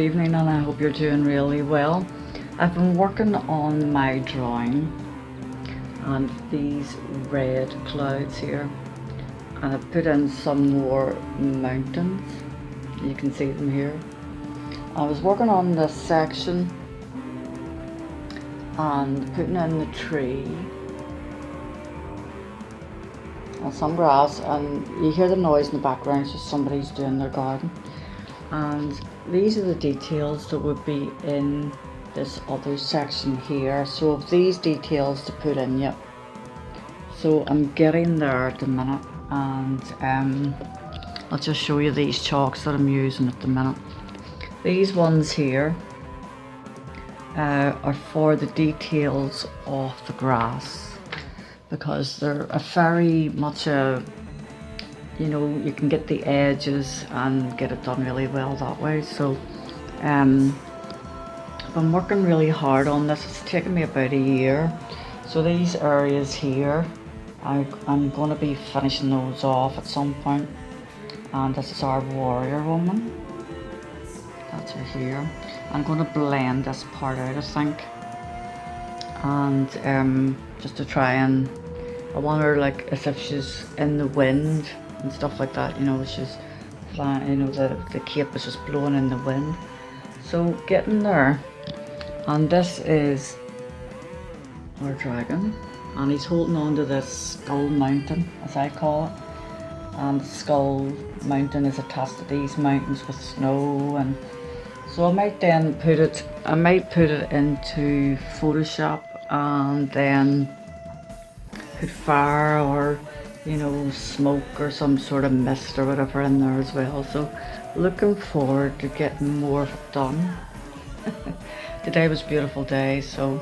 evening, and I hope you're doing really well. I've been working on my drawing and these red clouds here, and I've put in some more mountains. You can see them here. I was working on this section and putting in the tree and some grass, and you hear the noise in the background, it's just somebody's doing their garden. And these are the details that would be in this other section here. So these details to put in yet. So I'm getting there at the minute, and I'll just show you these chalks that I'm using at the minute. These ones here are for the details of the grass, because they're a very much a, you know, you can get the edges and get it done really well that way. So I've been working really hard on this. It's taken me about a year. So these areas here, I'm going to be finishing those off at some point. And this is our warrior woman. That's her here. I'm going to blend this part out, I think. And just to try and, I want her like as if she's in the wind and stuff like that, you know, she's flying, you know, the cape is just blowing in the wind. So getting there. And this is our dragon, and he's holding on to this skull mountain, as I call it. And the skull mountain is attached to these mountains with snow, and so I might then put it into Photoshop and then put fire or, you know, smoke or some sort of mist or whatever in there as well. So looking forward to getting more of it done. Today was a beautiful day, so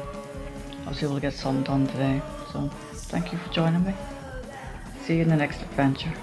I was able to get some done today. So thank you for joining me. See you in the next adventure.